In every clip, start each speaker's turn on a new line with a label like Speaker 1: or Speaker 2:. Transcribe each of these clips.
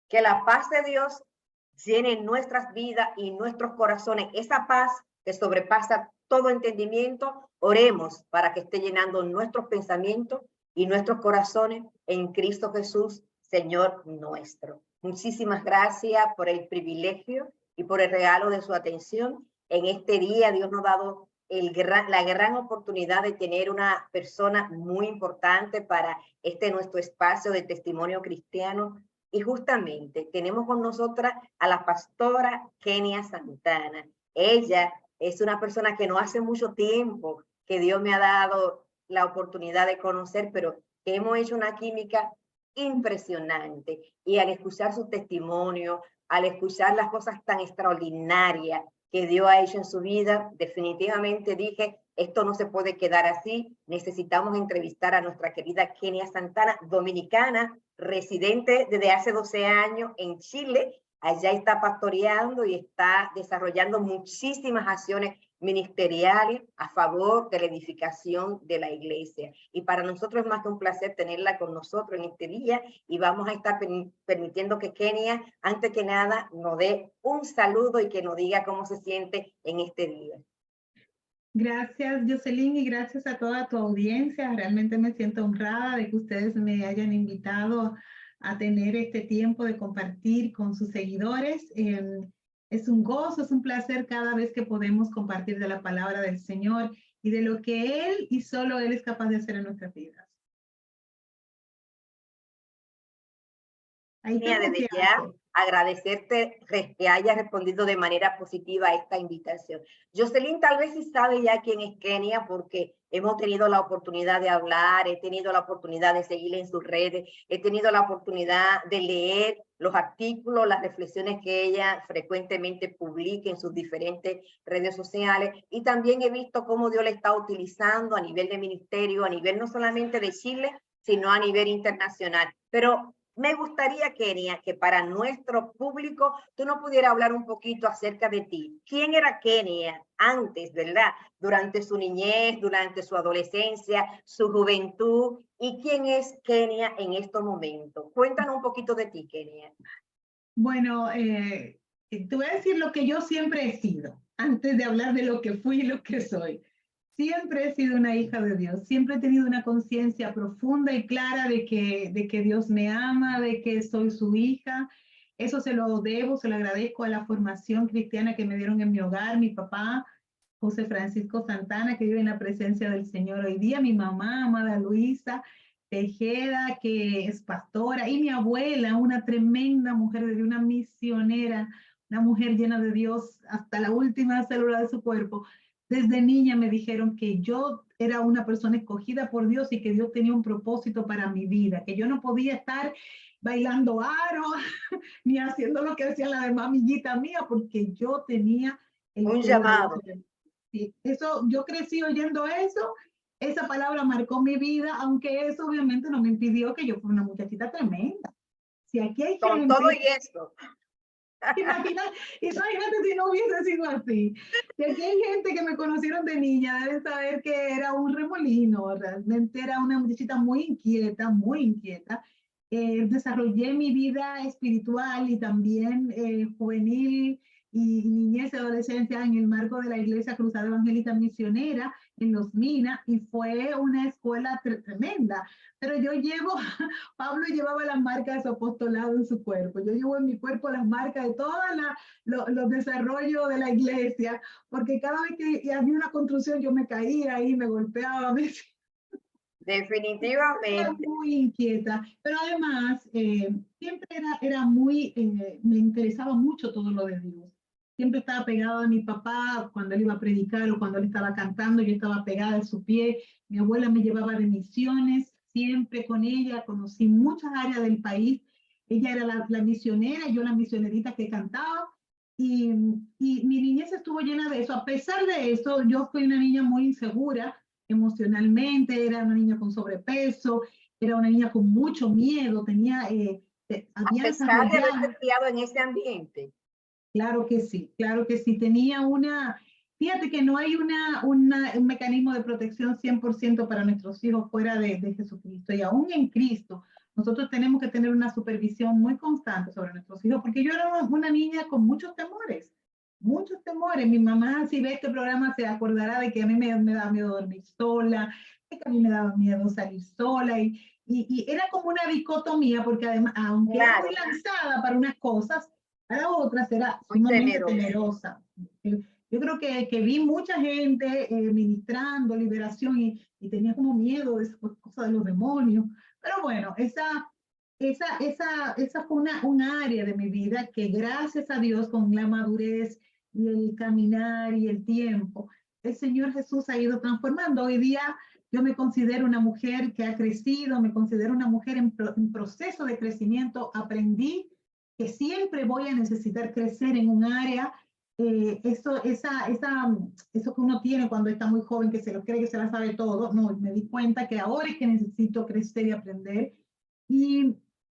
Speaker 1: Que la paz de Dios llene nuestras vidas y nuestros corazones. Esa paz que sobrepasa todo entendimiento, oremos para que esté llenando nuestros pensamientos y nuestros corazones en Cristo Jesús, Señor nuestro. Muchísimas gracias por el privilegio y por el regalo de su atención. En este día Dios nos ha dado la gran oportunidad de tener una persona muy importante para nuestro espacio de testimonio cristiano. Y justamente tenemos con nosotras a la pastora Kenia Santana. Ella es una persona que no hace mucho tiempo que Dios me ha dado la oportunidad de conocer, pero hemos hecho una química impresionante. Y al escuchar su testimonio, al escuchar las cosas tan extraordinarias que Dios ha hecho en su vida, definitivamente dije, esto no se puede quedar así. Necesitamos entrevistar a nuestra querida Kenia Santana, dominicana, residente desde hace 12 años en Chile. Allá está pastoreando y está desarrollando muchísimas acciones ministeriales a favor de la edificación de la iglesia. Y para nosotros es más que un placer tenerla con nosotros en este día, y vamos a estar permitiendo que Kenia, antes que nada, nos dé un saludo y que nos diga cómo se siente en este día.
Speaker 2: Gracias, Jocelyn, y gracias a toda tu audiencia. Realmente me siento honrada de que ustedes me hayan invitado a tener este tiempo de compartir con sus seguidores. Es un gozo, es un placer cada vez que podemos compartir de la palabra del Señor y de lo que Él y solo Él es capaz de hacer en nuestras vidas.
Speaker 1: Desde ya agradecerte que hayas respondido de manera positiva a esta invitación. Jocelyn tal vez sí sabe ya quién es Kenia, porque hemos tenido la oportunidad de hablar, he tenido la oportunidad de seguirle en sus redes, he tenido la oportunidad de leer los artículos, las reflexiones que ella frecuentemente publica en sus diferentes redes sociales, y también he visto cómo Dios la está utilizando a nivel de ministerio, a nivel no solamente de Chile, sino a nivel internacional. Pero me gustaría, Kenia, que para nuestro público tú nos pudieras hablar un poquito acerca de ti. ¿Quién era Kenia antes, verdad? Durante su niñez, durante su adolescencia, su juventud, y quién es Kenia en estos momentos. Cuéntanos un poquito de ti, Kenia.
Speaker 2: Bueno, te voy a decir lo que yo siempre he sido, antes de hablar de lo que fui y lo que soy. Siempre he sido una hija de Dios, siempre he tenido una conciencia profunda y clara de que Dios me ama, de que soy su hija. Eso se lo debo, se lo agradezco a la formación cristiana que me dieron en mi hogar, mi papá, José Francisco Santana, que vive en la presencia del Señor hoy día, mi mamá, amada Luisa Tejeda, que es pastora, y mi abuela, una tremenda mujer de Dios, una misionera, una mujer llena de Dios hasta la última célula de su cuerpo. Desde niña me dijeron que yo era una persona escogida por Dios y que Dios tenía un propósito para mi vida, que yo no podía estar bailando aro ni haciendo lo que hacía la demás amiguita mía, porque yo tenía
Speaker 1: un llamado.
Speaker 2: Sí, eso, yo crecí oyendo eso, esa palabra marcó mi vida, aunque eso obviamente no me impidió que yo fuera una muchachita tremenda. Si aquí hay
Speaker 1: con
Speaker 2: gente,
Speaker 1: todo y esto.
Speaker 2: imagínate si no hubiese sido así. Si aquí hay gente que me conocieron de niña, deben saber que era un remolino, realmente era una muchachita muy inquieta, muy inquieta. Desarrollé mi vida espiritual y también juvenil y niñez y adolescencia en el marco de la Iglesia Cruzada Evangélica Misionera en Los Minas, y fue una escuela tremenda. Pero yo llevo, Pablo llevaba las marcas de su apostolado en su cuerpo. Yo llevo en mi cuerpo las marcas de todos los desarrollos de la iglesia, porque cada vez que había una construcción yo me caía y me golpeaba.
Speaker 1: Definitivamente.
Speaker 2: Era muy inquieta, pero además siempre era muy, me interesaba mucho todo lo de Dios. Siempre estaba pegada a mi papá cuando él iba a predicar o cuando él estaba cantando, yo estaba pegada a su pie. Mi abuela me llevaba de misiones, siempre con ella, conocí muchas áreas del país. Ella era la misionera, yo la misionerita que cantaba. Y mi niñez estuvo llena de eso. A pesar de eso, yo fui una niña muy insegura emocionalmente, era una niña con sobrepeso, era una niña con mucho miedo, tenía...
Speaker 1: a pesar de haberte criado en ese ambiente.
Speaker 2: Claro que sí, tenía una... Fíjate que no hay un mecanismo de protección 100% para nuestros hijos fuera de Jesucristo. Y aún en Cristo, nosotros tenemos que tener una supervisión muy constante sobre nuestros hijos, porque yo era una niña con muchos temores. Muchos temores. Mi mamá, si ve este programa, se acordará de que a mí me daba miedo dormir sola, de que a mí me daba miedo salir sola. Y era como una dicotomía, porque además, aunque era muy
Speaker 1: Claro,
Speaker 2: lanzada para unas cosas, para otras era
Speaker 1: muy
Speaker 2: sumamente
Speaker 1: temeroso.
Speaker 2: temerosa. Yo creo que vi mucha gente ministrando liberación y tenía como miedo de esas cosas de los demonios. Pero bueno, esa fue un área de mi vida que gracias a Dios con la madurez y el caminar y el tiempo, el Señor Jesús ha ido transformando. Hoy día yo me considero una mujer que ha crecido, me considero una mujer en proceso de crecimiento. Aprendí que siempre voy a necesitar crecer en un área. Eso que uno tiene cuando está muy joven, que se lo cree que se la sabe todo, no, me di cuenta que ahora es que necesito crecer y aprender. Y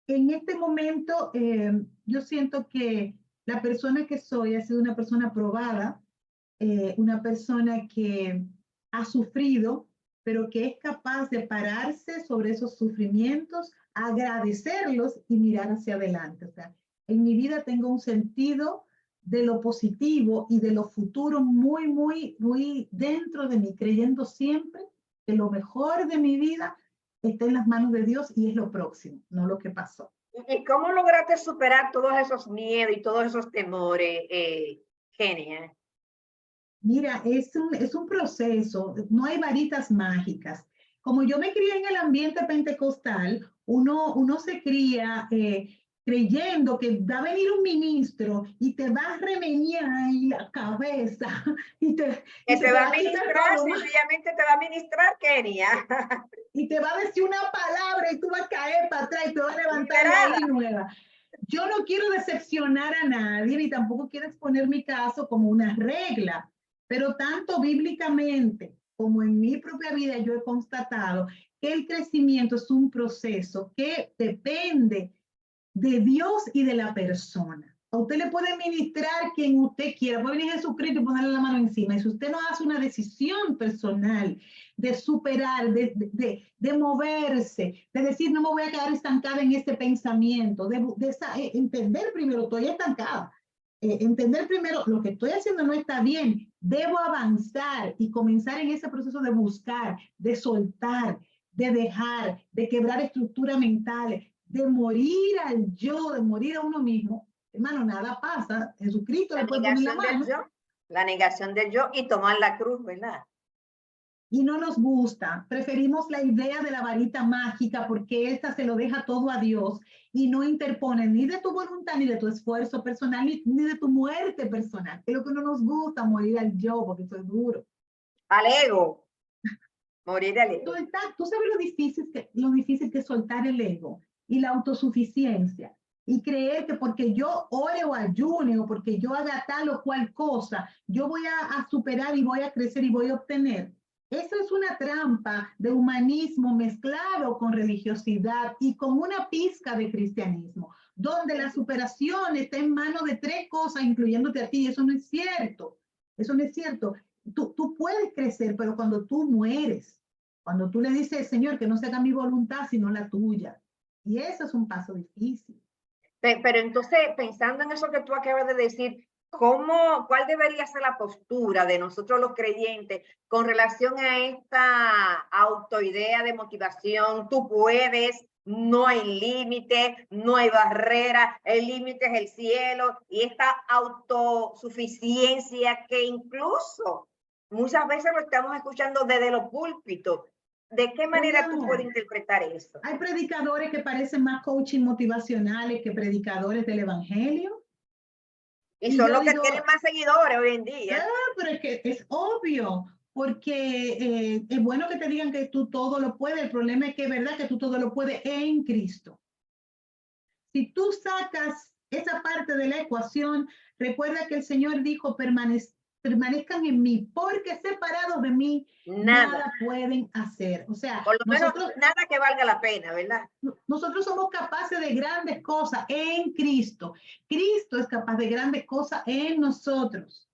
Speaker 2: en este momento yo siento que la persona que soy ha sido una persona probada, una persona que ha sufrido, pero que es capaz de pararse sobre esos sufrimientos, agradecerlos y mirar hacia adelante. O sea, en mi vida tengo un sentido de lo positivo y de lo futuro muy, muy, muy dentro de mí, creyendo siempre que lo mejor de mi vida está en las manos de Dios y es lo próximo, no lo que pasó.
Speaker 1: ¿Y cómo lograste superar todos esos miedos y todos esos temores, Kenia?
Speaker 2: Mira, es un proceso, no hay varitas mágicas. Como yo me crié en el ambiente pentecostal, uno se cría creyendo que va a venir un ministro y te va a remeñar ahí la cabeza
Speaker 1: Que
Speaker 2: y se
Speaker 1: te
Speaker 2: te
Speaker 1: va
Speaker 2: va
Speaker 1: a
Speaker 2: a quitar
Speaker 1: ministrar,
Speaker 2: todo,
Speaker 1: sencillamente te va a ministrar, Kenia.
Speaker 2: y te va a decir una palabra y tú vas a caer para atrás y te vas a levantar de
Speaker 1: Liberada.
Speaker 2: ahí nueva. Yo no quiero decepcionar a nadie ni tampoco quiero exponer mi caso como una regla, pero tanto bíblicamente como en mi propia vida yo he constatado que el crecimiento es un proceso que depende de Dios y de la persona. A usted le puede ministrar quien usted quiera, puede venir Jesucristo y ponerle la mano encima. Y si usted no hace una decisión personal de superar, de moverse, de decir no me voy a quedar estancada en este pensamiento, entender primero, estoy estancada, entender primero lo que estoy haciendo no está bien, debo avanzar y comenzar en ese proceso de buscar, de soltar, de dejar, de quebrar estructuras mentales, de morir al yo, de morir a uno mismo. Hermano, nada pasa. Jesucristo
Speaker 1: La
Speaker 2: le puede poner la
Speaker 1: negación del
Speaker 2: mano
Speaker 1: yo, la negación del yo y tomar la cruz, ¿verdad?
Speaker 2: y no nos gusta. Preferimos la idea de la varita mágica porque esta se lo deja todo a Dios y no interpone ni de tu voluntad, ni de tu esfuerzo personal, ni de tu muerte personal. Es lo que no nos gusta, morir al yo, porque eso es duro.
Speaker 1: Al ego, morir al ego.
Speaker 2: Soltar, tú sabes lo difícil que es soltar el ego y la autosuficiencia y creer que porque yo ore o ayune o porque yo haga tal o cual cosa, yo voy a superar y voy a crecer y voy a obtener. Eso es una trampa de humanismo mezclado con religiosidad y con una pizca de cristianismo, donde la superación está en manos de tres cosas, incluyéndote a ti. Eso no es cierto. Eso no es cierto. Tú puedes crecer, pero cuando tú mueres, cuando tú le dices, Señor, que no se haga mi voluntad, sino la tuya. Y eso es un paso difícil.
Speaker 1: Pero entonces, pensando en eso que tú acabas de decir, ¿cuál debería ser la postura de nosotros los creyentes con relación a esta autoidea de motivación? Tú puedes, no hay límite, no hay barrera, el límite es el cielo, y esta autosuficiencia que incluso muchas veces lo estamos escuchando desde los púlpitos. ¿De qué manera tú puedes interpretar eso?
Speaker 2: Hay predicadores que parecen más coaching motivacionales que predicadores del evangelio.
Speaker 1: Y
Speaker 2: Y
Speaker 1: son
Speaker 2: yo
Speaker 1: los que
Speaker 2: digo,
Speaker 1: tienen más seguidores hoy en día.
Speaker 2: pero es que es obvio, porque es bueno que te digan que tú todo lo puedes. El problema es que es verdad que tú todo lo puedes en Cristo. Si tú sacas esa parte de la ecuación, recuerda que el Señor dijo, permanezcan en mí, porque separados de mí,
Speaker 1: Nada.
Speaker 2: nada pueden hacer. O sea,
Speaker 1: Por lo menos nada que valga la pena, ¿verdad?
Speaker 2: nosotros somos capaces de grandes cosas en Cristo. Cristo es capaz de grandes cosas en nosotros.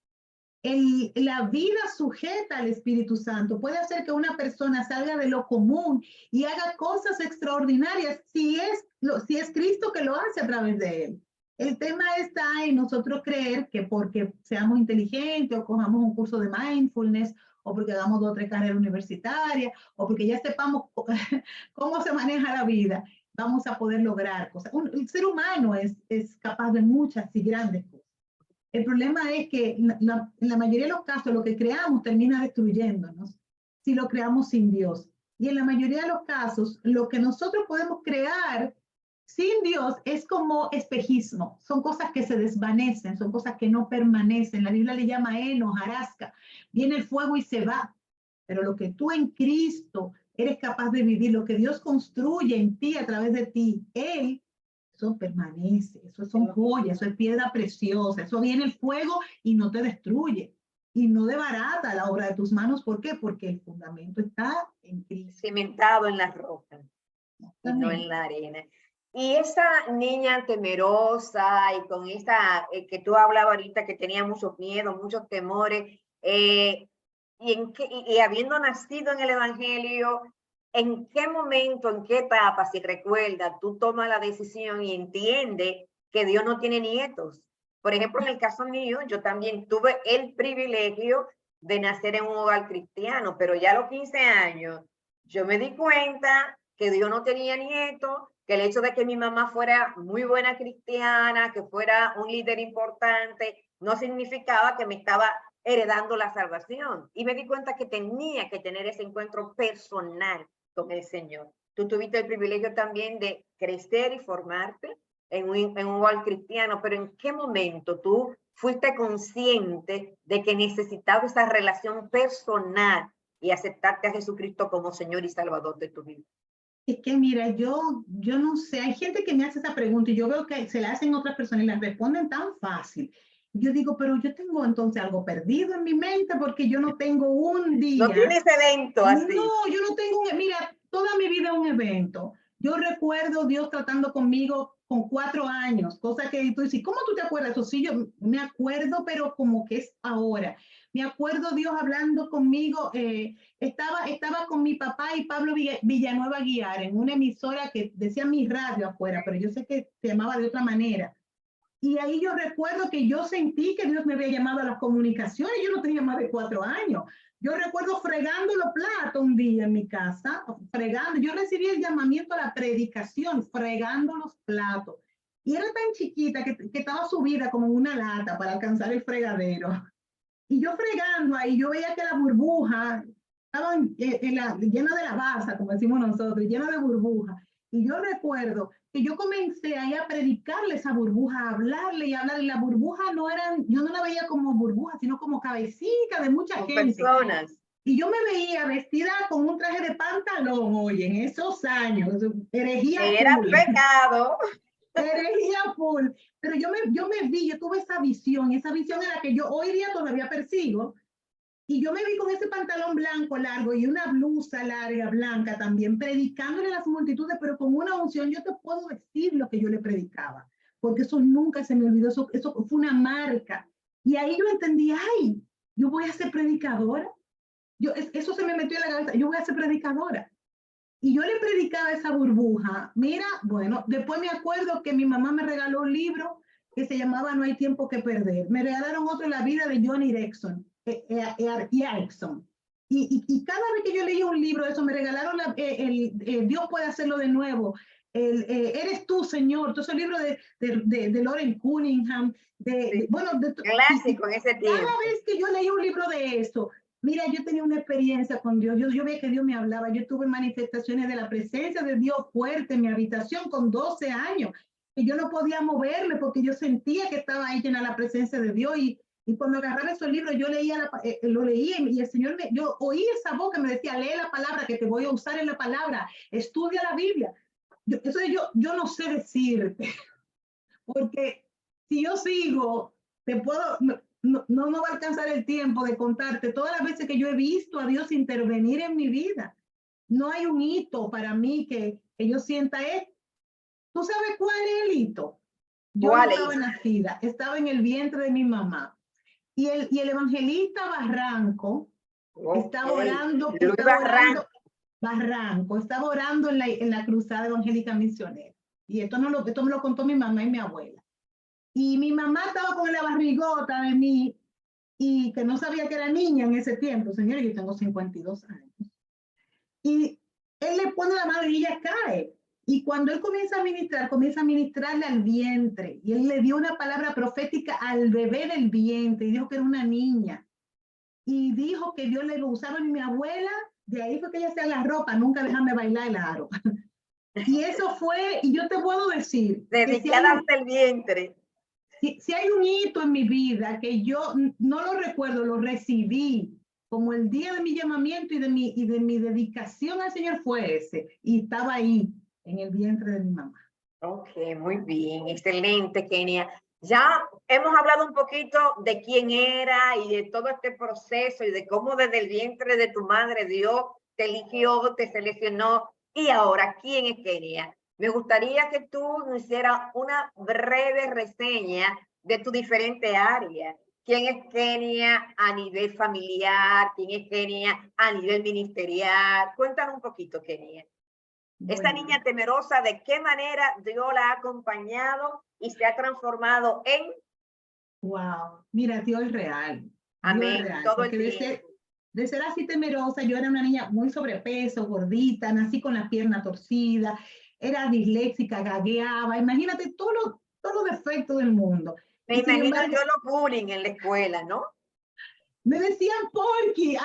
Speaker 2: La vida sujeta al Espíritu Santo puede hacer que una persona salga de lo común y haga cosas extraordinarias si es Cristo que lo hace a través de él. El tema está en nosotros creer que porque seamos inteligentes o cojamos un curso de mindfulness o porque hagamos 2 o 3 carreras universitarias o porque ya sepamos cómo se maneja la vida, vamos a poder lograr cosas. El ser humano es capaz de muchas y grandes cosas. El problema es que en la mayoría de los casos lo que creamos termina destruyéndonos si lo creamos sin Dios. Y en la mayoría de los casos lo que nosotros podemos crear sin Dios es como espejismo. Son cosas que se desvanecen, son cosas que no permanecen. La Biblia le llama heno, hojarasca. Viene el fuego y se va. Pero lo que tú en Cristo eres capaz de vivir, lo que Dios construye en ti a través de ti, Él, eso permanece, eso son joyas, eso es piedra preciosa, eso viene el fuego y no te destruye y no desbarata la obra de tus manos. ¿Por qué? Porque el fundamento está en Cristo.
Speaker 1: Cimentado en la roca y no en la arena. Y esa niña temerosa y con esa que tú hablabas ahorita, que tenía muchos miedos, muchos temores, y habiendo nacido en el Evangelio, ¿en qué momento, en qué etapa, si recuerdas, tú tomas la decisión y entiendes que Dios no tiene nietos? Por ejemplo, en el caso mío, yo también tuve el privilegio de nacer en un hogar cristiano, pero ya a los 15 años yo me di cuenta que Dios no tenía nietos, que el hecho de que mi mamá fuera muy buena cristiana, que fuera un líder importante, no significaba que me estaba heredando la salvación. Y me di cuenta que tenía que tener ese encuentro personal con el Señor. Tú tuviste el privilegio también de crecer y formarte en un hogar cristiano, pero ¿en qué momento tú fuiste consciente de que necesitabas esa relación personal y aceptarte a Jesucristo como Señor y Salvador de tu vida?
Speaker 2: Es que mira, yo no sé, hay gente que me hace esa pregunta y yo veo que se la hacen otras personas y las responden tan fácil. Yo digo, pero yo tengo entonces algo perdido en mi mente porque yo no tengo un día.
Speaker 1: No tienes evento así.
Speaker 2: No, yo no tengo mira, toda mi vida un evento. Yo recuerdo Dios tratando conmigo con 4 años, cosa que tú dices, ¿cómo tú te acuerdas? Eso sí, yo me acuerdo, pero como que es ahora. Me acuerdo Dios hablando conmigo, estaba con mi papá y Pablo Villanueva Guiar en una emisora que decía mi radio afuera, pero yo sé que se llamaba de otra manera. Y ahí yo recuerdo que yo sentí que Dios me había llamado a las comunicaciones. Yo no tenía más de 4 años. Yo recuerdo fregando los platos un día en mi casa, fregando. Yo recibí el llamamiento a la predicación, fregando los platos. Y era tan chiquita que estaba subida como en una lata para alcanzar el fregadero. Y yo fregando ahí, yo veía que la burbuja estaba llena de la basa, como decimos nosotros, llena de burbujas. Y yo recuerdo que yo comencé ahí a predicarle esa burbuja, a hablarle y hablarle. La burbuja no eran, yo no la veía como burbuja, sino como cabecita de mucha gente.
Speaker 1: Personas.
Speaker 2: Y yo me veía vestida con un traje de pantalón, oye, en esos años, herejía
Speaker 1: Era
Speaker 2: full.
Speaker 1: pecado.
Speaker 2: Herejía full. Pero yo me vi, yo tuve esa visión era que yo hoy día todavía persigo. Y yo me vi con ese pantalón blanco largo y una blusa larga blanca también, predicándole a las multitudes, pero con una unción. Yo te puedo decir lo que yo le predicaba, porque eso nunca se me olvidó, eso fue una marca. Y ahí yo entendí, ay, yo voy a ser predicadora. Eso se me metió en la cabeza, yo voy a ser predicadora. Y yo le predicaba esa burbuja. Mira, bueno, después me acuerdo que mi mamá me regaló un libro que se llamaba No hay tiempo que perder. Me regalaron otro, La vida de Johnny Erickson. Y cada vez que yo leía un libro de eso, me regalaron Dios puede hacerlo de nuevo. Eres tú, Señor. Todo ese libro de Lauren Cunningham.
Speaker 1: Sí. Clásico en ese tiempo.
Speaker 2: Cada vez que yo leía un libro de eso, mira, yo tenía una experiencia con Dios. Yo veía que Dios me hablaba. Yo tuve manifestaciones de la presencia de Dios fuerte en mi habitación con 12 años. Y yo no podía moverme porque yo sentía que estaba ahí llena la presencia de Dios. Y cuando agarraba esos libros, yo lo leía y el Señor, yo oí esa voz que me decía, lee la palabra, que te voy a usar en la palabra, estudia la Biblia. Yo no sé decirte, porque si yo sigo, no va a alcanzar el tiempo de contarte todas las veces que yo he visto a Dios intervenir en mi vida. No hay un hito para mí que yo sienta. ¿Tú sabes cuál es el hito? Yo no estaba nacida, estaba en el vientre de mi mamá. Y el evangelista Barranco estaba
Speaker 1: Ok.
Speaker 2: orando,
Speaker 1: Luis Barranco.
Speaker 2: Estaba orando en la cruzada evangélica misionera. Y esto me lo contó mi mamá y mi abuela. Y mi mamá estaba con la barrigota de mí y que no sabía que era niña en ese tiempo. Señora, yo tengo 52 años. Y él le pone la mano y ella cae. Y cuando él comienza a ministrarle al vientre. Y él le dio una palabra profética al bebé del vientre y dijo que era una niña. Y dijo que Dios le lo usaba. Y mi abuela, de ahí fue que ella hacía la ropa, nunca déjame bailar el aro. Y eso fue, y yo te puedo decir, que
Speaker 1: Dedicada ante el vientre.
Speaker 2: si hay un hito en mi vida que yo no lo recuerdo, lo recibí como el día de mi llamamiento y de mi dedicación al Señor fue ese. Y estaba ahí, en el vientre de mi mamá.
Speaker 1: Ok, muy bien, excelente, Kenia. Ya hemos hablado un poquito de quién era y de todo este proceso y de cómo desde el vientre de tu madre Dios te eligió, te seleccionó. Y ahora, ¿quién es Kenia? Me gustaría que tú nos hicieras una breve reseña de tu diferente área. ¿Quién es Kenia a nivel familiar? ¿Quién es Kenia a nivel ministerial? Cuéntanos un poquito, Kenia. Esta
Speaker 2: Bueno,
Speaker 1: niña temerosa, ¿de qué manera Dios la ha acompañado y se ha transformado en?
Speaker 2: wow, mira, Dios es real. Dios es
Speaker 1: Amén,
Speaker 2: real,
Speaker 1: todo el
Speaker 2: porque
Speaker 1: tiempo.
Speaker 2: de ser así temerosa, yo era una niña muy sobrepeso, gordita, nací con la pierna torcida, era disléxica, gagueaba, imagínate todos los defectos del mundo.
Speaker 1: Me
Speaker 2: Y sin
Speaker 1: imagino
Speaker 2: embargo,
Speaker 1: yo los bullying en la escuela, ¿no?
Speaker 2: me decían Porky.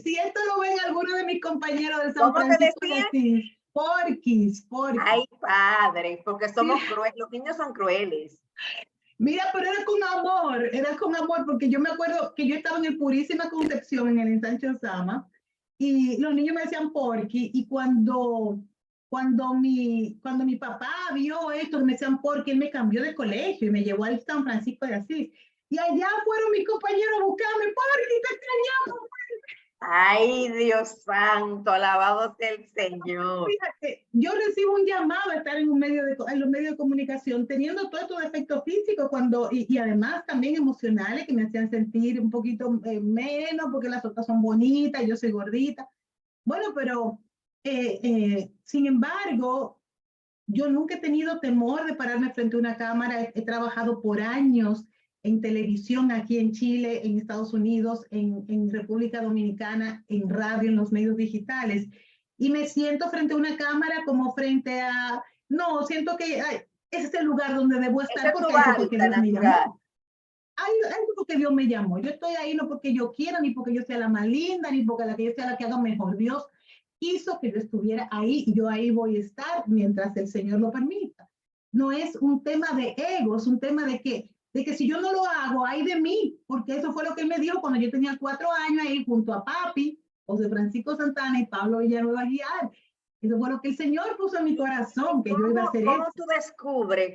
Speaker 2: Si esto lo ven algunos de mis compañeros de San
Speaker 1: ¿Cómo te
Speaker 2: Francisco de
Speaker 1: decían?
Speaker 2: Asís, Porquis,
Speaker 1: Ay,
Speaker 2: Porquis.
Speaker 1: padre, porque
Speaker 2: Sí,
Speaker 1: somos crueles, los niños son crueles.
Speaker 2: mira, pero era con amor, porque yo me acuerdo que yo estaba en el Purísima Concepción, en el Ensanche Osama, y los niños me decían Porky, y cuando mi papá vio esto, me decían Porky, él me cambió de colegio y me llevó al San Francisco de Asís. Y allá fueron mis compañeros a buscarme, Porky, te extrañamos.
Speaker 1: Ay, Dios santo, alabado sea el Señor.
Speaker 2: Fíjate, yo recibo un llamado a estar en en los medios de comunicación, teniendo todos estos defectos físicos y además también emocionales que me hacían sentir un poquito menos porque las otras son bonitas, yo soy gordita. Bueno, pero sin embargo, yo nunca he tenido temor de pararme frente a una cámara. He trabajado por años en televisión aquí en Chile, en Estados Unidos, en República Dominicana, en radio, en los medios digitales. Y me siento frente a una cámara como frente a, no, siento que ay, ese es el lugar donde debo
Speaker 1: Ese
Speaker 2: estar
Speaker 1: es tu
Speaker 2: porque ahí fue porque
Speaker 1: hábitat
Speaker 2: Dios me
Speaker 1: natural.
Speaker 2: llamó. Ahí fue porque Dios me llamó. Yo estoy ahí no porque yo quiera, ni porque yo sea la más linda, ni porque la que yo sea la que haga mejor. Dios hizo que yo estuviera ahí y yo ahí voy a estar mientras el Señor lo permita. No es un tema de ego, es un tema de que si yo no lo hago, hay de mí, porque eso fue lo que él me dijo cuando yo tenía 4 años ahí junto a papi, José Francisco Santana y Pablo Villanueva Guiar. Eso fue lo que el Señor puso en mi corazón, que yo iba a hacer eso.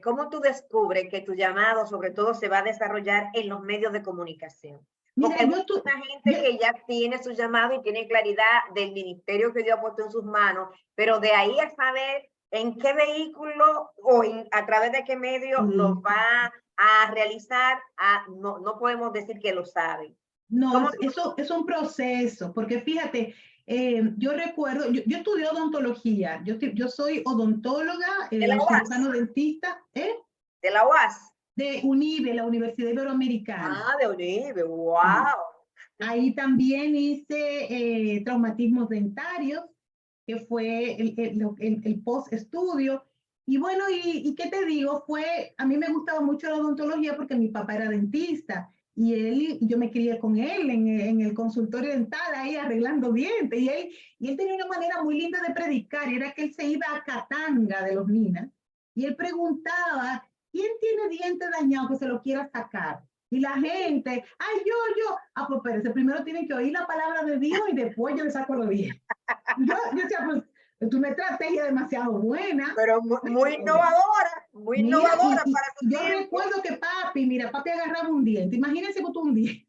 Speaker 1: Cómo tú descubres que tu llamado sobre todo se va a desarrollar en los medios de comunicación?
Speaker 2: Mira,
Speaker 1: Porque hay mucha gente
Speaker 2: yo,
Speaker 1: que ya tiene su llamado y tiene claridad del ministerio que Dios ha puesto en sus manos, pero de ahí a saber en qué vehículo o a través de qué medio lo va a realizar, no, no podemos decir que lo saben.
Speaker 2: no,
Speaker 1: ¿Cómo
Speaker 2: eso es un proceso, porque fíjate, yo recuerdo, yo estudié odontología, yo soy odontóloga,
Speaker 1: de la UAS?
Speaker 2: cirujano dentista,
Speaker 1: De la UAS.
Speaker 2: de UNIBE, la Universidad Iberoamericana.
Speaker 1: Ah, de Uribe,
Speaker 2: Sí.
Speaker 1: wow.
Speaker 2: Ahí también hice traumatismos dentarios, que fue el post-estudio. Y bueno, y qué te digo, a mí me gustaba mucho la odontología porque mi papá era dentista y yo me crié con él en el consultorio dental ahí arreglando dientes y él tenía una manera muy linda de predicar y era que él se iba a Catanga de los Minas y él preguntaba, ¿quién tiene dientes dañados que se lo quiera sacar? Y la gente, ay, pues pero primero tienen que oír la palabra de Dios y después yo le saco los dientes. Yo decía, pues, es una estrategia demasiado buena.
Speaker 1: Pero muy
Speaker 2: Mira,
Speaker 1: innovadora para su
Speaker 2: yo
Speaker 1: tiempo.
Speaker 2: recuerdo que papi agarraba un diente, imagínense que tú un diente,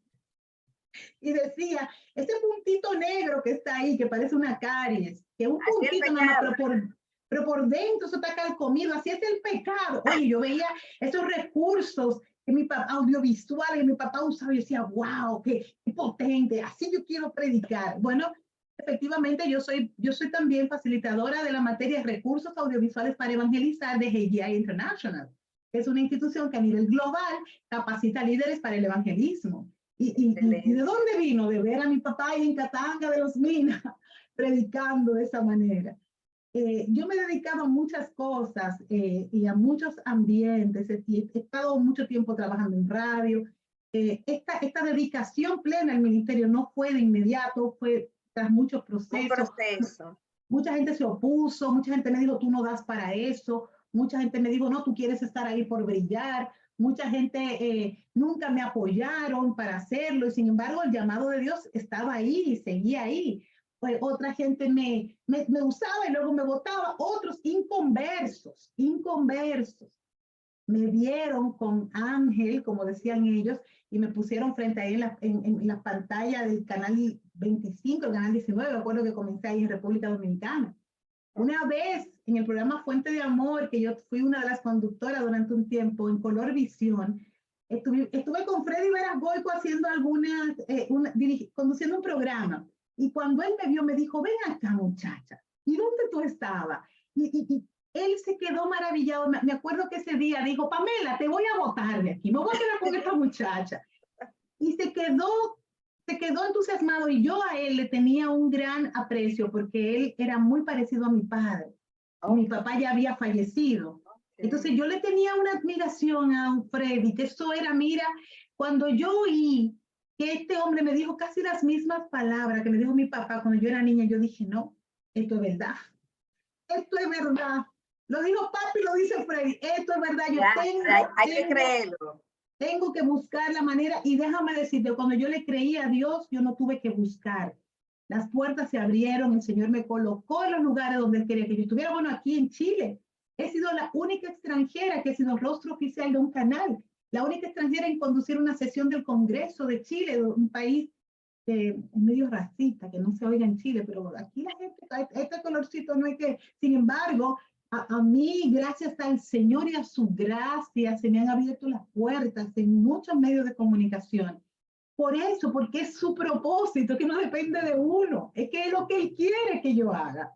Speaker 2: y decía, ese puntito negro que está ahí, que parece una caries, que es un
Speaker 1: Así el
Speaker 2: puntito nada más,
Speaker 1: pecado.
Speaker 2: pero por dentro eso está calcomido, así es el pecado. Oye, yo veía esos recursos que mi papá, audiovisuales que mi papá usaba, y decía, wow, qué potente, así yo quiero predicar. Bueno, efectivamente yo soy también facilitadora de la materia Recursos Audiovisuales para Evangelizar de AGI International. Es una institución que a nivel global capacita líderes para el evangelismo. ¿Y de dónde vino? De ver a mi papá ahí en Catanga de los Minas, predicando de esa manera. Yo me he dedicado a muchas cosas y a muchos ambientes. He estado mucho tiempo trabajando en radio. Esta dedicación plena al ministerio no fue de inmediato, fue tras muchos procesos.
Speaker 1: Un proceso.
Speaker 2: Mucha gente se opuso, mucha gente me dijo, tú no das para eso. Mucha gente me dijo, no, tú quieres estar ahí por brillar. Mucha gente nunca me apoyaron para hacerlo y sin embargo el llamado de Dios estaba ahí y seguía ahí. Pues otra gente me usaba y luego me votaba. Otros inconversos me vieron con Ángel, como decían ellos, y me pusieron frente a él en la pantalla del canal 25, el canal 19, me acuerdo que comencé ahí en República Dominicana. Una vez en el programa Fuente de Amor, que yo fui una de las conductoras durante un tiempo en Color Visión, estuve con Freddy Veras Goico haciendo conduciendo un programa. Y cuando él me vio, me dijo, ven acá, muchacha, ¿y dónde tú estabas? Y él se quedó maravillado. Me acuerdo que ese día dijo, Pamela, te voy a botar de aquí, me voy a quedar con esta muchacha. Y se quedó entusiasmado y yo a él le tenía un gran aprecio porque él era muy parecido a mi padre. Mi papá ya había fallecido. Entonces yo le tenía una admiración a un Freddy, que eso era, mira, cuando yo oí que este hombre me dijo casi las mismas palabras que me dijo mi papá cuando yo era niña, yo dije, no, esto es verdad. Esto es verdad. Lo dijo papi, lo dice Freddy, esto es verdad. Yo
Speaker 1: hay que creerlo.
Speaker 2: Tengo que buscar la manera y déjame decirte, cuando yo le creí a Dios, yo no tuve que buscar. Las puertas se abrieron, el Señor me colocó en los lugares donde Él quería que yo estuviera. Bueno, aquí en Chile, he sido la única extranjera que ha sido rostro oficial de un canal, la única extranjera en conducir una sesión del Congreso de Chile, un país medio racista, que no se oiga en Chile, pero aquí la gente, este colorcito no hay que, sin embargo, a mí, gracias al Señor y a su gracia, se me han abierto las puertas en muchos medios de comunicación. Por eso, porque es su propósito, que no depende de uno, es que es lo que Él quiere que yo haga.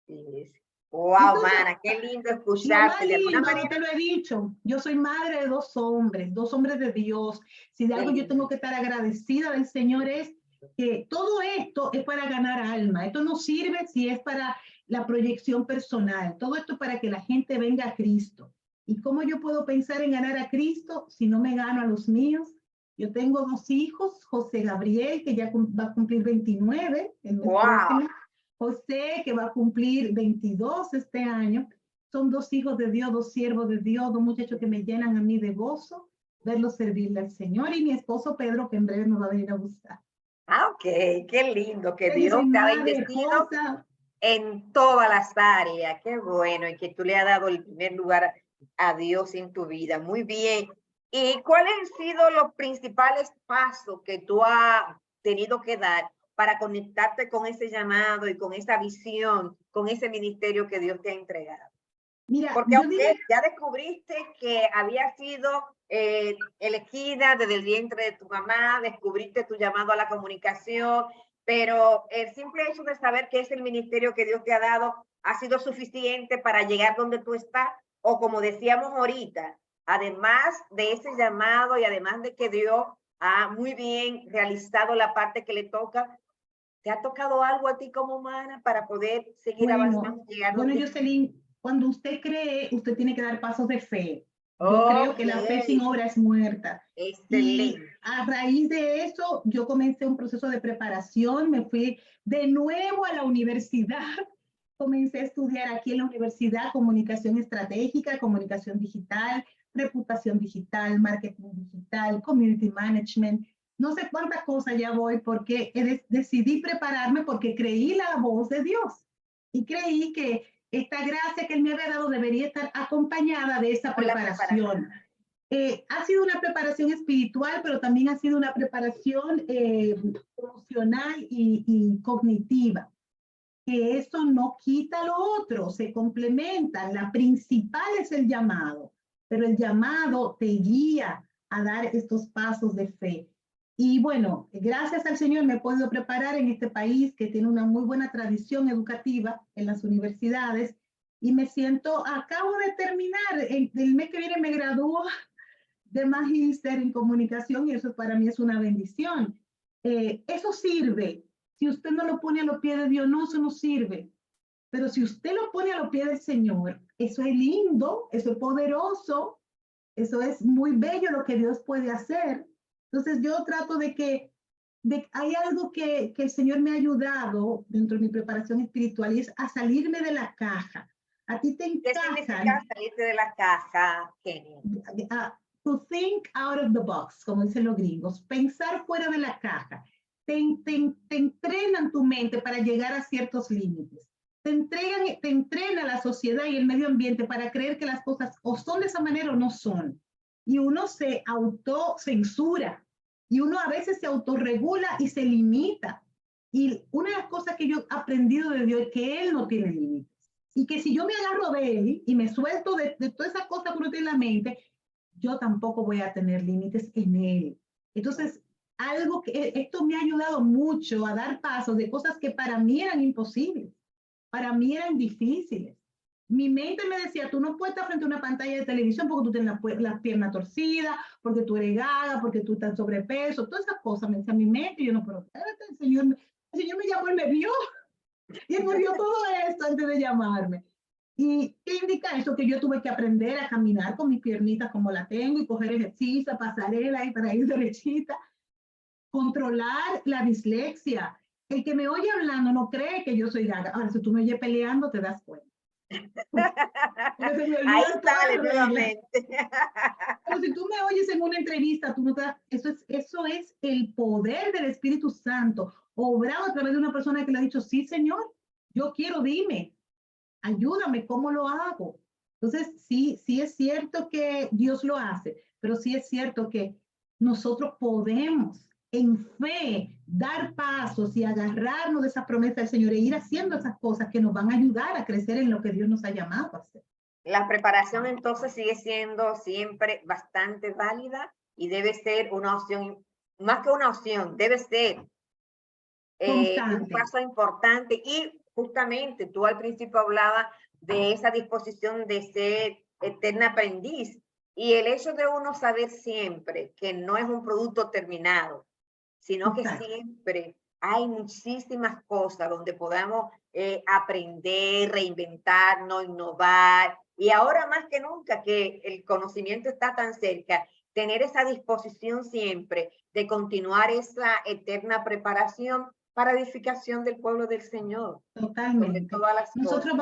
Speaker 1: Sí. Wow, entonces, mana, qué lindo escucharte.
Speaker 2: De alguna manera te lo he dicho, yo soy madre de dos hombres de Dios. Si de algo yo tengo que estar agradecida del Señor es que todo esto es para ganar alma. Esto no sirve si es para la proyección personal. Todo esto para que la gente venga a Cristo. ¿Y cómo yo puedo pensar en ganar a Cristo si no me gano a los míos? Yo tengo dos hijos, José Gabriel, que ya va a cumplir 29 el mes próximo. José, que va a cumplir 22 este año. Son dos hijos de Dios, dos siervos de Dios, dos muchachos que me llenan a mí de gozo, verlos servirle al Señor. Y mi esposo Pedro, que en breve nos va a venir a buscar.
Speaker 1: Ok, qué lindo, que Dios te ha bendecido en todas las áreas. Qué bueno, y que tú le has dado el primer lugar a Dios en tu vida. Muy bien. ¿Y cuáles han sido los principales pasos que tú has tenido que dar para conectarte con ese llamado y con esa visión, con ese ministerio que Dios te ha entregado?
Speaker 2: Mira,
Speaker 1: porque aunque ya descubriste que había sido elegida desde el vientre de tu mamá, descubriste tu llamado a la comunicación, pero el simple hecho de saber que es el ministerio que Dios te ha dado ha sido suficiente para llegar donde tú estás, o como decíamos ahorita, además de ese llamado y además de que Dios ha muy bien realizado la parte que le toca, ¿te ha tocado algo a ti como humana para poder seguir avanzando?
Speaker 2: Bueno, Jocelyn, cuando usted cree, usted tiene que dar pasos de fe. Yo creo que la fe sin obra es muerta.
Speaker 1: Excelente.
Speaker 2: Y a raíz de eso, yo comencé un proceso de preparación, me fui de nuevo a la universidad, comencé a estudiar aquí en la universidad comunicación estratégica, comunicación digital, reputación digital, marketing digital, community management, no sé cuántas cosas ya voy porque decidí prepararme porque creí la voz de Dios y creí que esta gracia que Él me había dado debería estar acompañada de esa preparación. Ha sido una preparación espiritual, pero también ha sido una preparación emocional y cognitiva. Que eso no quita lo otro, se complementan. La principal es el llamado. pero el llamado te guía a dar estos pasos de fe. Y bueno, gracias al Señor me he podido preparar en este país que tiene una muy buena tradición educativa en las universidades y me siento, acabo de terminar, el mes que viene me gradúo de magíster en comunicación y eso para mí es una bendición. Eso sirve. Si usted no lo pone a los pies de Dios, no, eso no sirve. Pero si usted lo pone a los pies del Señor, eso es lindo, eso es poderoso, eso es muy bello lo que Dios puede hacer. Entonces yo trato de que hay algo que el Señor me ha ayudado dentro de mi preparación espiritual y es a salirme de la caja. A ti te
Speaker 1: ¿Qué
Speaker 2: encaja
Speaker 1: significa salirte de la caja, Kenny?
Speaker 2: To think out of the box, como dicen los gringos, pensar fuera de la caja. Te entrenan tu mente para llegar a ciertos límites. Te entrena la sociedad y el medio ambiente para creer que las cosas o son de esa manera o no son. Y uno se autocensura y uno a veces se autorregula y se limita. Y una de las cosas que yo he aprendido de Dios es que Él no tiene límites. Y que si yo me agarro de Él y me suelto de todas esas cosas que uno tiene en la mente, yo tampoco voy a tener límites en Él. Entonces, algo que esto me ha ayudado mucho a dar pasos de cosas que para mí eran imposibles, para mí eran difíciles. Mi mente me decía, tú no puedes estar frente a una pantalla de televisión porque tú tienes las piernas torcidas, porque tú eres gaga, porque tú estás sobrepeso, todas esas cosas me decía mi mente y yo no, pero espérate, el Señor me llamó, Él me vio y Él me vio todo esto antes de llamarme. ¿Y qué indica eso? Que yo tuve que aprender a caminar con mis piernitas como la tengo y coger ejercicio, pasarela y para ir derechita. Controlar la dislexia. El que me oye hablando no cree que yo soy gaga. Ahora, si tú me oyes peleando, te das cuenta. Porque se me
Speaker 1: Ahí
Speaker 2: olvidan todas
Speaker 1: sale
Speaker 2: las reglas.
Speaker 1: nuevamente.
Speaker 2: Pero si tú me oyes en una entrevista, tú no te das, eso es el poder del Espíritu Santo, obrado a través de una persona que le ha dicho, sí, Señor, yo quiero, dime, ayúdame, ¿cómo lo hago? Entonces, sí es cierto que Dios lo hace, pero sí es cierto que nosotros podemos en fe dar pasos y agarrarnos de esa promesa del Señor e ir haciendo esas cosas que nos van a ayudar a crecer en lo que Dios nos ha llamado a hacer.
Speaker 1: La preparación entonces sigue siendo siempre bastante válida y debe ser una opción, más que una opción, debe ser un paso importante. Y justamente tú al principio hablabas de esa disposición de ser eterna aprendiz y el hecho de uno saber siempre que no es un producto terminado, sino que siempre hay muchísimas cosas donde podamos aprender, reinventarnos, innovar. Y ahora más que nunca que el conocimiento está tan cerca, tener esa disposición siempre de continuar esa eterna preparación para edificación del pueblo del Señor.
Speaker 2: Totalmente.
Speaker 1: Todas las
Speaker 2: Nosotros
Speaker 1: cosas.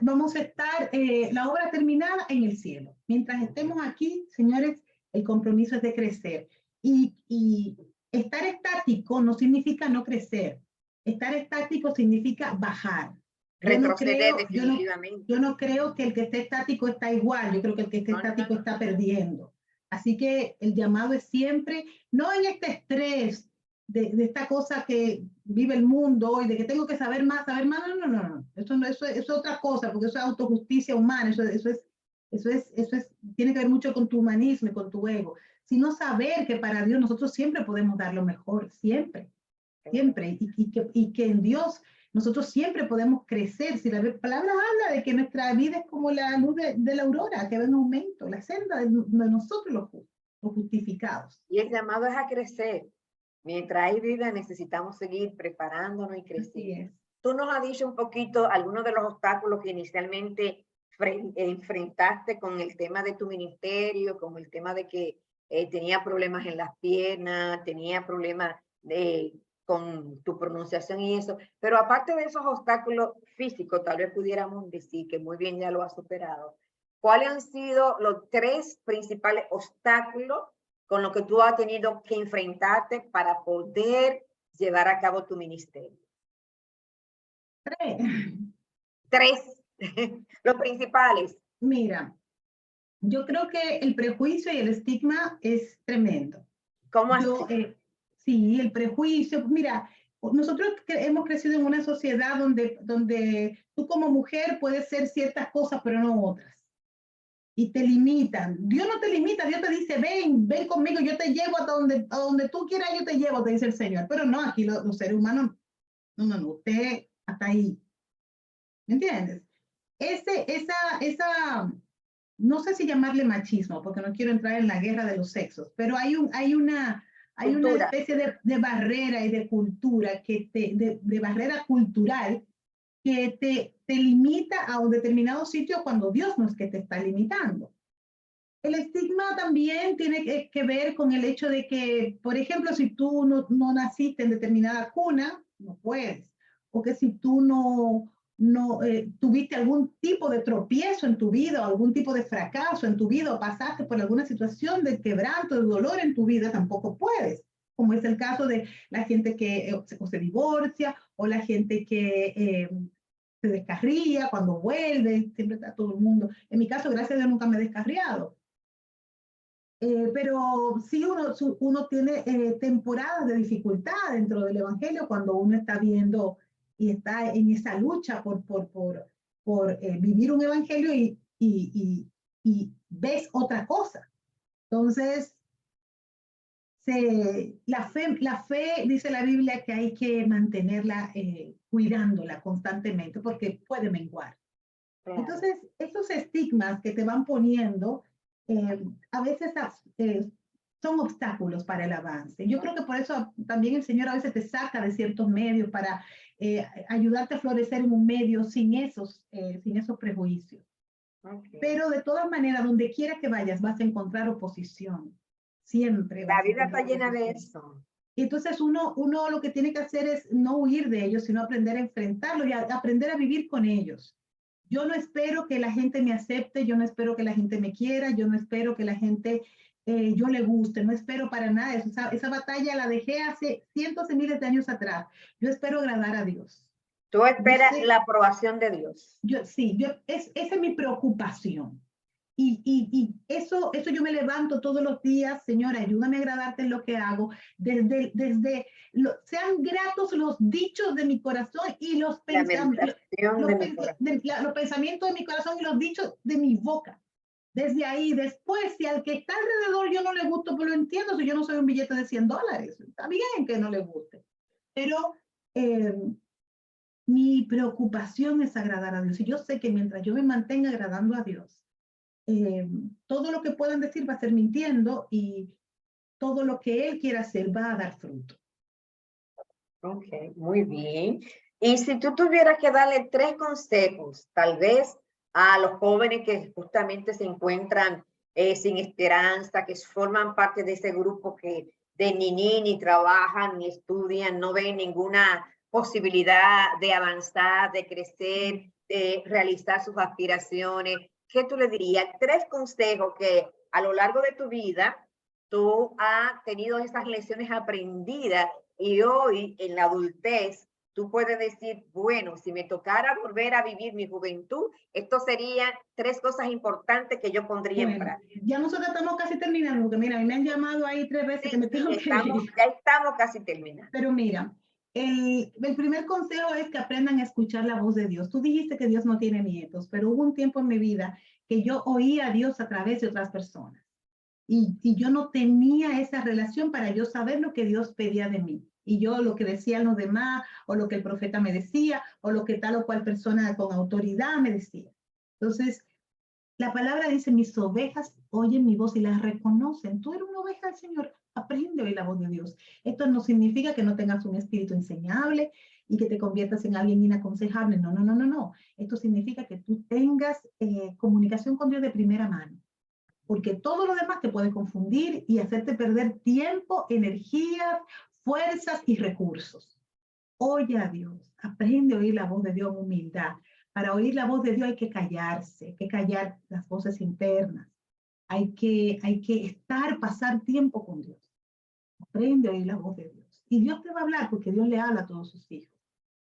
Speaker 2: vamos a estar la obra terminada en el cielo. Mientras estemos aquí, señores, el compromiso es de crecer. Y estar estático no significa no crecer. Estar estático significa bajar.
Speaker 1: Retroceder definitivamente.
Speaker 2: Yo no creo que el que esté estático está igual. Yo creo que el que esté estático está perdiendo. Así que el llamado es siempre, no en este estrés de esta cosa que vive el mundo hoy, de que tengo que saber más, no. Eso es otra cosa, porque eso es autojusticia humana, tiene que ver mucho con tu humanismo y con tu ego, sino saber que para Dios nosotros siempre podemos dar lo mejor, siempre, y que en Dios nosotros siempre podemos crecer. Si la palabra habla de que nuestra vida es como la luz de la aurora, que va en aumento, la senda de nosotros los justificados.
Speaker 1: Y el llamado es a crecer. Mientras hay vida, necesitamos seguir preparándonos y creciendo. Tú nos has dicho un poquito algunos de los obstáculos que inicialmente enfrentaste con el tema de tu ministerio, con el tema de que tenía problemas en las piernas, tenía problemas con tu pronunciación y eso. Pero aparte de esos obstáculos físicos, tal vez pudiéramos decir que muy bien ya lo has superado. ¿Cuáles han sido los 3 principales obstáculos con lo que tú has tenido que enfrentarte para poder llevar a cabo tu ministerio? 3. Los principales.
Speaker 2: Mira, yo creo que el prejuicio y el estigma es tremendo.
Speaker 1: ¿Cómo así?
Speaker 2: Sí, el prejuicio. Mira, nosotros hemos crecido en una sociedad donde tú como mujer puedes ser ciertas cosas, pero no otras. y te limitan. Dios no te limita, Dios te dice, ven conmigo, yo te llevo a donde tú quieras, yo te llevo, te dice el Señor. Pero no, aquí los seres humanos, no, usted hasta ahí. ¿Me entiendes? No sé si llamarle machismo, porque no quiero entrar en la guerra de los sexos, pero hay una
Speaker 1: Cultura.
Speaker 2: especie de barrera y de cultura, de barrera cultural que te limita a un determinado sitio cuando Dios no es que te está limitando. El estigma también tiene que ver con el hecho de que, por ejemplo, si tú no naciste en determinada cuna, no puedes. O que si tú no tuviste algún tipo de tropiezo en tu vida, o algún tipo de fracaso en tu vida, o pasaste por alguna situación de quebranto, de dolor en tu vida, tampoco puedes. Como es el caso de la gente que se divorcia, o la gente que se descarría cuando vuelve, siempre está todo el mundo. En mi caso, gracias a Dios, nunca me he descarriado. Pero sí uno tiene temporadas de dificultad dentro del Evangelio cuando uno está viendo y está en esa lucha por vivir un Evangelio y ves otra cosa. Entonces, la fe, dice la Biblia, que hay que mantenerla cuidándola constantemente porque puede menguar.
Speaker 1: Claro.
Speaker 2: Entonces, esos estigmas que te van poniendo a veces son obstáculos para el avance. Yo creo que por eso también el Señor a veces te saca de ciertos medios para ayudarte a florecer en un medio sin esos prejuicios.
Speaker 1: Okay.
Speaker 2: Pero de todas maneras, donde quiera que vayas, vas a encontrar oposición. Siempre
Speaker 1: La
Speaker 2: vas a
Speaker 1: vida está
Speaker 2: encontrar
Speaker 1: llena de
Speaker 2: oposición.
Speaker 1: eso.
Speaker 2: Y entonces uno lo que tiene que hacer es no huir de ellos, sino aprender a enfrentarlos y aprender a vivir con ellos. Yo no espero que la gente me acepte, yo no espero que la gente me quiera, yo no espero que la gente yo le guste, no espero para nada eso. Esa batalla la dejé hace cientos de miles de años atrás. Yo espero agradar a Dios.
Speaker 1: Tú esperas la aprobación de Dios.
Speaker 2: Esa es mi preocupación. Y eso yo me levanto todos los días, Señor, ayúdame a agradarte en lo que hago. Sean gratos los dichos de mi corazón y los pensamientos de mi corazón y los dichos de mi boca. Desde ahí, después, si al que está alrededor yo no le gusto, pues lo entiendo, si yo no soy un billete de $100, está bien que no le guste. Pero mi preocupación es agradar a Dios. Y yo sé que mientras yo me mantenga agradando a Dios, todo lo que puedan decir va a ser mintiendo y todo lo que Él quiera hacer va a dar fruto.
Speaker 1: Ok, muy bien. Y si tú tuvieras que darle 3 consejos, tal vez a los jóvenes que justamente se encuentran sin esperanza, que forman parte de ese grupo que ni trabajan, ni estudian, no ven ninguna posibilidad de avanzar, de crecer, de realizar sus aspiraciones, ¿qué tú le dirías? 3 consejos que a lo largo de tu vida tú has tenido esas lecciones aprendidas y hoy en la adultez tú puedes decir, bueno, si me tocara volver a vivir mi juventud, esto serían 3 cosas importantes que yo pondría en práctica.
Speaker 2: Ya nosotros estamos casi terminando, porque mira, a mí me han llamado ahí 3 veces que me tengo que ir.
Speaker 1: Ya estamos casi terminando.
Speaker 2: Pero mira, el primer consejo es que aprendan a escuchar la voz de Dios. Tú dijiste que Dios no tiene nietos, pero hubo un tiempo en mi vida que yo oía a Dios a través de otras personas. Y yo no tenía esa relación para yo saber lo que Dios pedía de mí. Y yo lo que decían los demás, o lo que el profeta me decía, o lo que tal o cual persona con autoridad me decía. Entonces, la palabra dice, mis ovejas oyen mi voz y las reconocen. Tú eres una oveja del Señor, aprende a oír la voz de Dios. Esto no significa que no tengas un espíritu enseñable y que te conviertas en alguien inaconsejable. No. Esto significa que tú tengas comunicación con Dios de primera mano. Porque todo lo demás te puede confundir y hacerte perder tiempo, energías, fuerzas y recursos. Oye a Dios, aprende a oír la voz de Dios en humildad. Para oír la voz de Dios hay que callarse, hay que callar las voces internas. Hay que pasar tiempo con Dios. Aprende a oír la voz de Dios. Y Dios te va a hablar porque Dios le habla a todos sus hijos.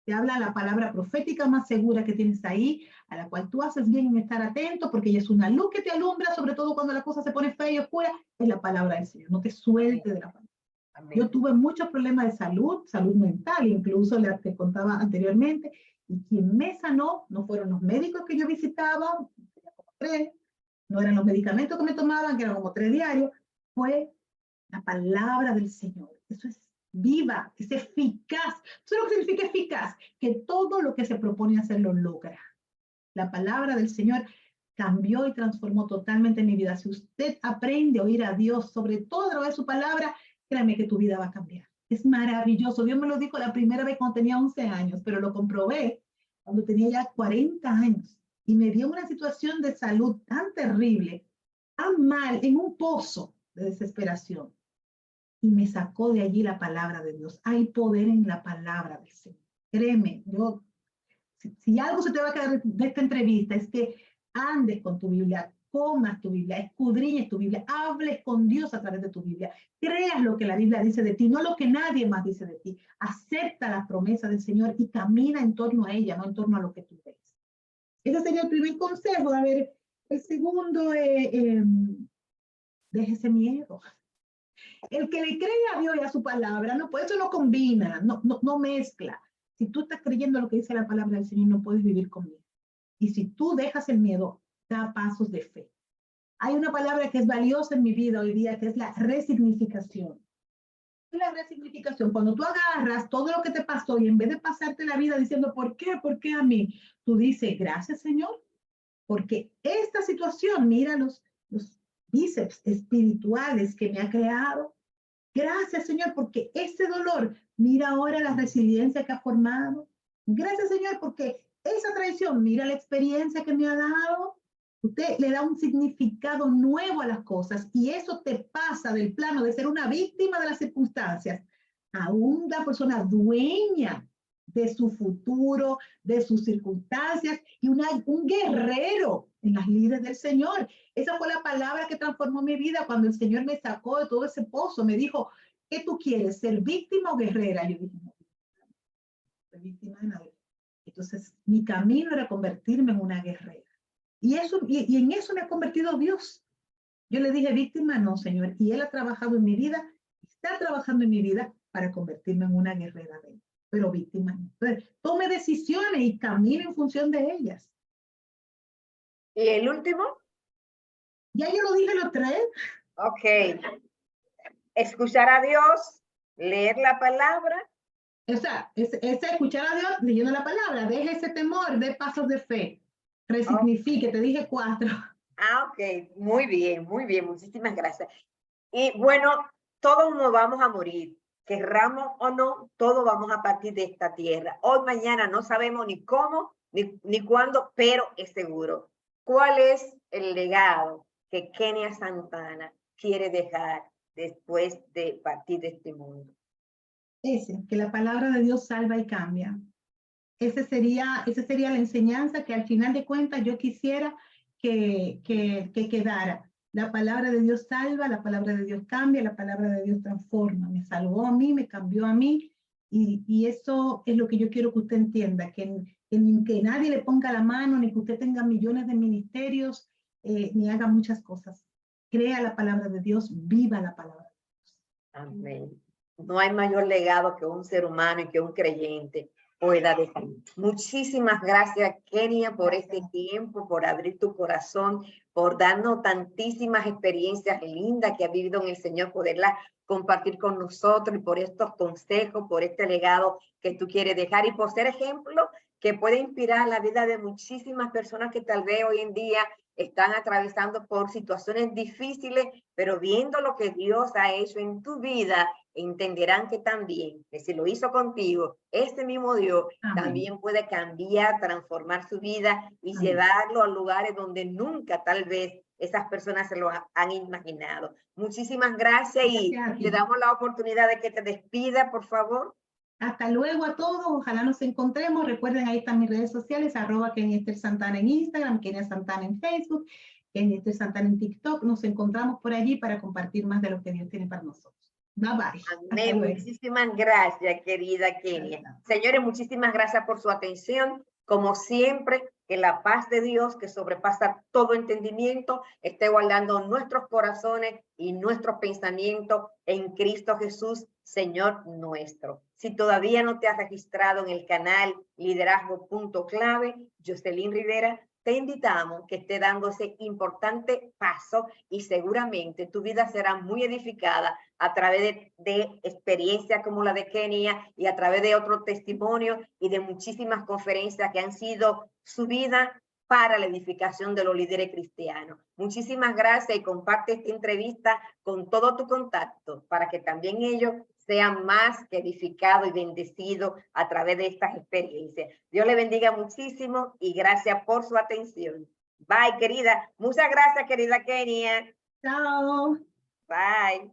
Speaker 2: Te habla la palabra profética más segura que tienes ahí, a la cual tú haces bien en estar atento, porque ella es una luz que te alumbra, sobre todo cuando la cosa se pone fea y oscura, es la palabra del Señor. No te sueltes de la palabra. Amén. Yo tuve muchos problemas de salud mental, incluso te contaba anteriormente, y quien me sanó no fueron los médicos que yo visitaba, no eran los medicamentos que me tomaban, que eran como 3 diarios, fue la palabra del Señor. Eso es viva, es eficaz. ¿Eso es lo que significa eficaz? Que todo lo que se propone hacer lo logra. La palabra del Señor cambió y transformó totalmente mi vida. Si usted aprende a oír a Dios, sobre todo a través de su palabra, créame que tu vida va a cambiar. Es maravilloso. Dios me lo dijo la primera vez cuando tenía 11 años, pero lo comprobé cuando tenía ya 40 años. Y me dio una situación de salud tan terrible, tan mal, en un pozo de desesperación. Y me sacó de allí la palabra de Dios. Hay poder en la palabra del Señor. Créeme, si algo se te va a quedar de esta entrevista es que andes con tu Biblia, comas tu Biblia, escudriñes tu Biblia, hables con Dios a través de tu Biblia, creas lo que la Biblia dice de ti, no lo que nadie más dice de ti. Acepta las promesas del Señor y camina en torno a ella, no en torno a lo que tú ves. Ese sería el primer consejo. A ver, el segundo, deje ese miedo. El que le cree a Dios y a su palabra, no, pues eso no combina, no mezcla. Si tú estás creyendo lo que dice la palabra del Señor, no puedes vivir con miedo. Y si tú dejas el miedo, da pasos de fe. Hay una palabra que es valiosa en mi vida hoy día, que es la resignificación. La resignificación, cuando tú agarras todo lo que te pasó y en vez de pasarte la vida diciendo, ¿por qué? ¿Por qué a mí? Tú dices, gracias, Señor, porque esta situación, mira los bíceps espirituales que me ha creado. Gracias, Señor, porque ese dolor, mira ahora la resiliencia que ha formado. Gracias, Señor, porque esa traición, mira la experiencia que me ha dado. Usted le da un significado nuevo a las cosas y eso te pasa del plano de ser una víctima de las circunstancias a una persona dueña de su futuro, de sus circunstancias y un guerrero en las lides del Señor. Esa fue la palabra que transformó mi vida cuando el Señor me sacó de todo ese pozo. Me dijo, ¿qué tú quieres? ¿Ser víctima o guerrera? Yo dije, no, soy víctima de nadie. Entonces, mi camino era convertirme en una guerrera. Y en eso me ha convertido Dios. Yo le dije, víctima, no, Señor. Y Él ha trabajado en mi vida, está trabajando en mi vida para convertirme en una guerrera de Él. Pero víctima no. Entonces, tome decisiones y camine en función de ellas.
Speaker 1: ¿Y el último?
Speaker 2: Ya yo lo dije los 3.
Speaker 1: Ok. Escuchar a Dios, leer la palabra.
Speaker 2: O sea, es escuchar a Dios leyendo la palabra. Deje ese temor, de pasos de fe. Resignifique, te dije 4.
Speaker 1: Ok, muy bien, muchísimas gracias. Y bueno, todos nos vamos a morir, querramos o no, todos vamos a partir de esta tierra. Hoy, mañana, no sabemos ni cómo, ni cuándo, pero es seguro. ¿Cuál es el legado que Kenia Santana quiere dejar después de partir de este mundo?
Speaker 2: Que la palabra de Dios salva y cambia. Esa sería la enseñanza que al final de cuentas yo quisiera que quedara. La palabra de Dios salva, la palabra de Dios cambia, la palabra de Dios transforma. Me salvó a mí, me cambió a mí y eso es lo que yo quiero que usted entienda, que nadie le ponga la mano, ni que usted tenga millones de ministerios, ni haga muchas cosas. Crea la palabra de Dios, viva la palabra de Dios.
Speaker 1: Amén. No hay mayor legado que un ser humano y que un creyente pueda dejar. Muchísimas gracias, Kenia, por este tiempo, por abrir tu corazón, por darnos tantísimas experiencias lindas que ha vivido en el Señor, poderlas compartir con nosotros y por estos consejos, por este legado que tú quieres dejar y por ser ejemplo que puede inspirar la vida de muchísimas personas que tal vez hoy en día están atravesando por situaciones difíciles, pero viendo lo que Dios ha hecho en tu vida, entenderán que también, que si lo hizo contigo, ese mismo Dios
Speaker 2: Amén.
Speaker 1: también puede cambiar, transformar su vida y
Speaker 2: Amén.
Speaker 1: llevarlo a lugares donde nunca tal vez esas personas se lo han imaginado. Muchísimas gracias y te damos la oportunidad de que te despida, por favor.
Speaker 2: Hasta luego a todos, ojalá nos encontremos. Recuerden, ahí están mis redes sociales, @KeniaEstherSantana en Instagram, Kenia Santana en Facebook, Kenia Esther Santana en TikTok. Nos encontramos por allí para compartir más de lo que Dios tiene para nosotros. Bye bye.
Speaker 1: Amén. Muchísimas gracias, querida Kenia. Señores, muchísimas gracias por su atención. Como siempre, que la paz de Dios, que sobrepasa todo entendimiento, esté guardando nuestros corazones y nuestros pensamientos en Cristo Jesús, Señor nuestro. Si todavía no te has registrado en el canal Liderazgo.clave, Jocelyn Rivera, te invitamos que esté dando ese importante paso y seguramente tu vida será muy edificada a través de experiencias como la de Kenia y a través de otros testimonios y de muchísimas conferencias que han sido subidas para la edificación de los líderes cristianos. Muchísimas gracias y comparte esta entrevista con todo tu contacto para que también ellos sean más que edificados y bendecidos a través de estas experiencias. Dios le bendiga muchísimo y gracias por su atención. Bye, querida. Muchas gracias, querida Kenia.
Speaker 2: Chao.
Speaker 1: Bye.